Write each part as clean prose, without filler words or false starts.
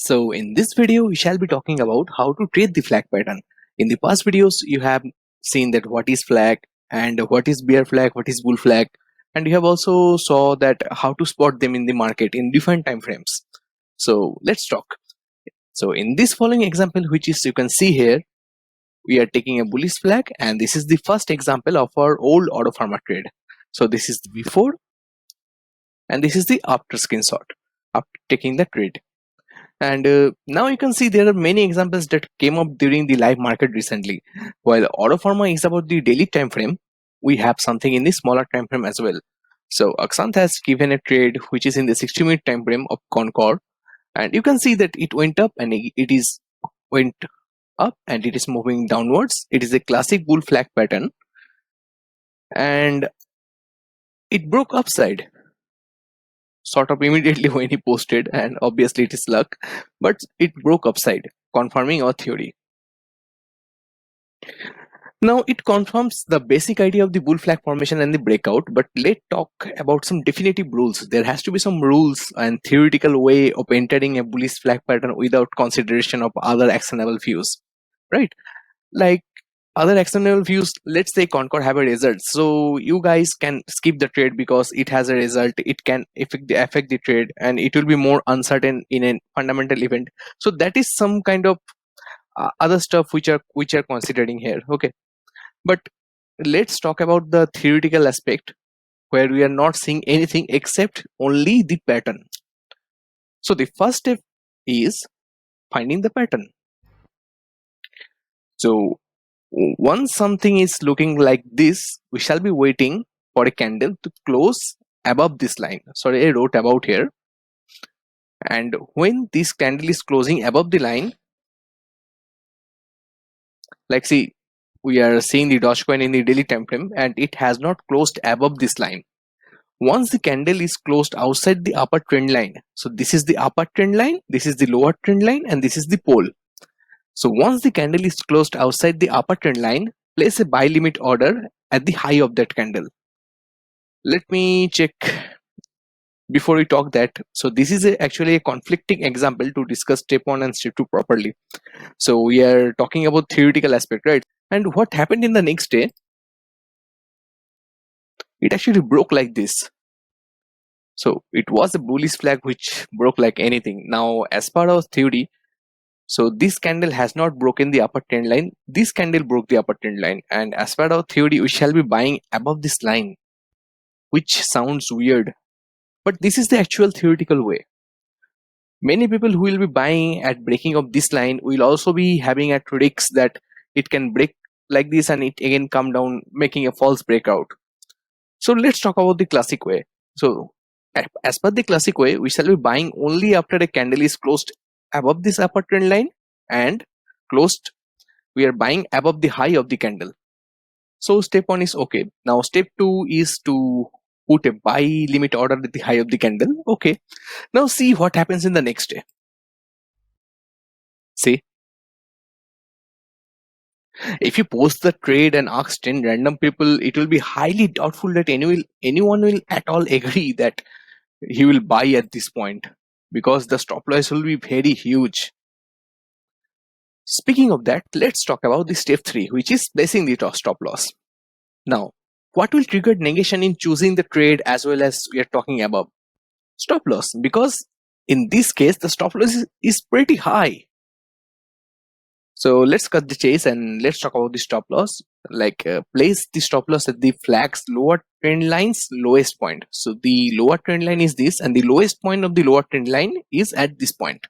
So in this video, we shall be talking about how to trade the flag pattern. In the past videos, you have seen that what is flag and what is bear flag, what is bull flag, and you have also saw that how to spot them in the market in different time frames. So let's talk. So in this following example, which is you can see here, we are taking a bullish flag, and this is the first example of our old auto farmer trade. So this is the before, and this is the after screenshot after taking the trade. And now you can see there are many examples that came up during the live market recently. While auto pharma is about the daily time frame, we have something in the smaller time frame as well. So Aksant has given a trade which is in the 60-minute time frame of Concord, and you can see that it went up and it is went up and it is moving downwards. It is a classic bull flag pattern, and it broke upside sort of immediately when he posted, and obviously it is luck, but it broke upside, confirming our theory. Now it confirms the basic idea of the bull flag formation and the breakout, but let's talk about some definitive rules. There has to be some rules and theoretical way of entering a bullish flag pattern without consideration of other actionable views, right? Like other actionable views, let's say Concord have a result, so you guys can skip the trade because it has a result, it can affect the trade, and it will be more uncertain in a fundamental event. So that is some kind of other stuff which are considering here. Okay, but let's talk about the theoretical aspect where we are not seeing anything except only the pattern. So the first step is finding the pattern. So once something is looking like this, we shall be waiting for a candle to close above this line. Sorry, I wrote about here. And when this candle is closing above the line, like see, we are seeing the Dogecoin in the daily time frame and it has not closed above this line. Once the candle is closed outside the upper trend line, so this is the upper trend line, this is the lower trend line, and this is the pole. So once the candle is closed outside the upper trend line, place a buy limit order at the high of that candle. Let me check before we talk that. So this is actually a conflicting example to discuss step 1 and step 2 properly. So we are talking about theoretical aspect, right? And what happened in the next day, it actually broke like this. So it was a bullish flag which broke like anything. Now as part of theory, so this candle has not broken the upper trend line, this candle broke the upper trend line, and as part of theory we shall be buying above this line, which sounds weird, but this is the actual theoretical way. Many people who will be buying at breaking of this line will also be having a risk that it can break like this and it again come down, making a false breakout. So let's talk about the classic way. So as per the classic way, we shall be buying only after a candle is closed above this upper trend line and closed, we are buying above the high of the candle. So step 1 is okay. Now step 2 is to put a buy limit order at the high of the candle. Okay, now see what happens in the next day. See, if you post the trade and ask 10 random people, it will be highly doubtful that anyone will at all agree that he will buy at this point, because the stop loss will be very huge. Speaking of that, let's talk about the step 3, which is placing the stop loss. Now, what will trigger negation in choosing the trade as well as we are talking about? Stop loss, because in this case, the stop loss is pretty high. So let's cut the chase and let's talk about the stop loss. Like place the stop loss at the flag's lower trend line's lowest point. So the lower trend line is this, and the lowest point of the lower trend line is at this point.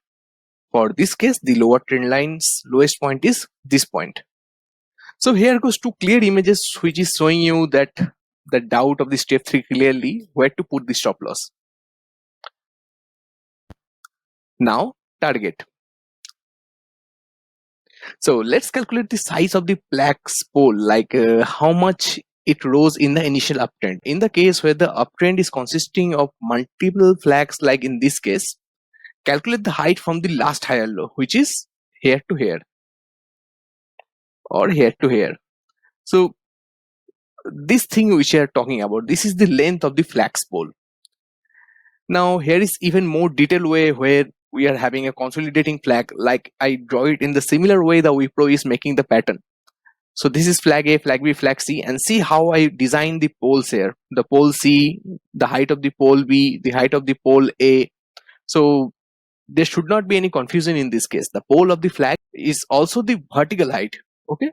For this case, the lower trend line's lowest point is this point. So here goes two clear images which is showing you that the doubt of the step 3 clearly where to put the stop loss. Now target. So let's calculate the size of the flag's pole, like how much it rose in the initial uptrend. In the case where the uptrend is consisting of multiple flags, like in this case, calculate the height from the last higher low, which is here to here or here to here. So this thing which we are talking about, this is the length of the flag's pole. Now here is even more detailed way where we are having a consolidating flag, like I draw it in the similar way the Wipro is making the pattern. So this is flag A, flag B, flag C, and see how I design the poles here. The pole C, the height of the pole B, the height of the pole A. So there should not be any confusion in this case. The pole of the flag is also the vertical height, okay?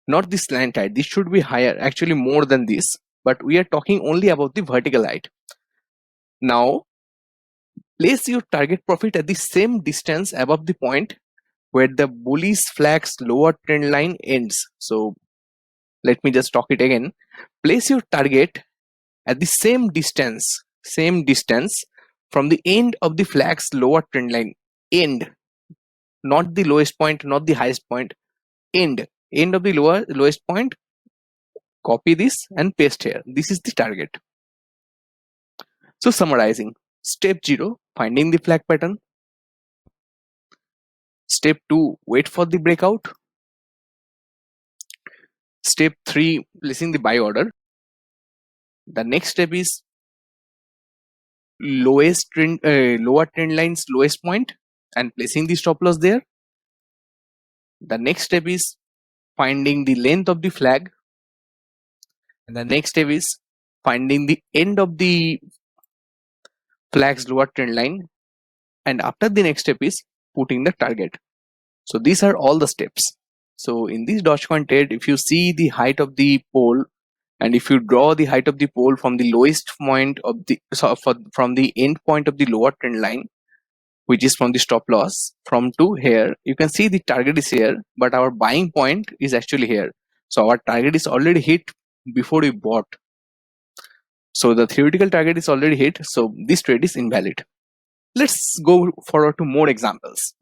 Not the slant height. This should be higher, actually more than this, but we are talking only about the vertical height. Now, place your target profit at the same distance above the point where the bullish flag's lower trend line ends. So let me just talk it again. Place your target at the same distance from the end of the flag's lower trend line. End, not the lowest point, not the highest point. End of the lowest point. Copy this and paste here. This is the target. So summarizing, step 0, finding the flag pattern. Step 2, wait for the breakout. Step 3, placing the buy order. The next step is lower trend line's lowest point and placing the stop loss there. The next step is finding the length of the flag, and the next step is finding the end of the flag's lower trend line, and after the next step is putting the target. So these are all the steps. So in this Dogecoin trade, if you see the height of the pole, and if you draw the height of the pole from the lowest point of the from the end point of the lower trend line, which is from the stop loss, from to here, you can see the target is here, but our buying point is actually here. So our target is already hit before we bought. So the theoretical target is already hit, so this trade is invalid. Let's go forward to more examples.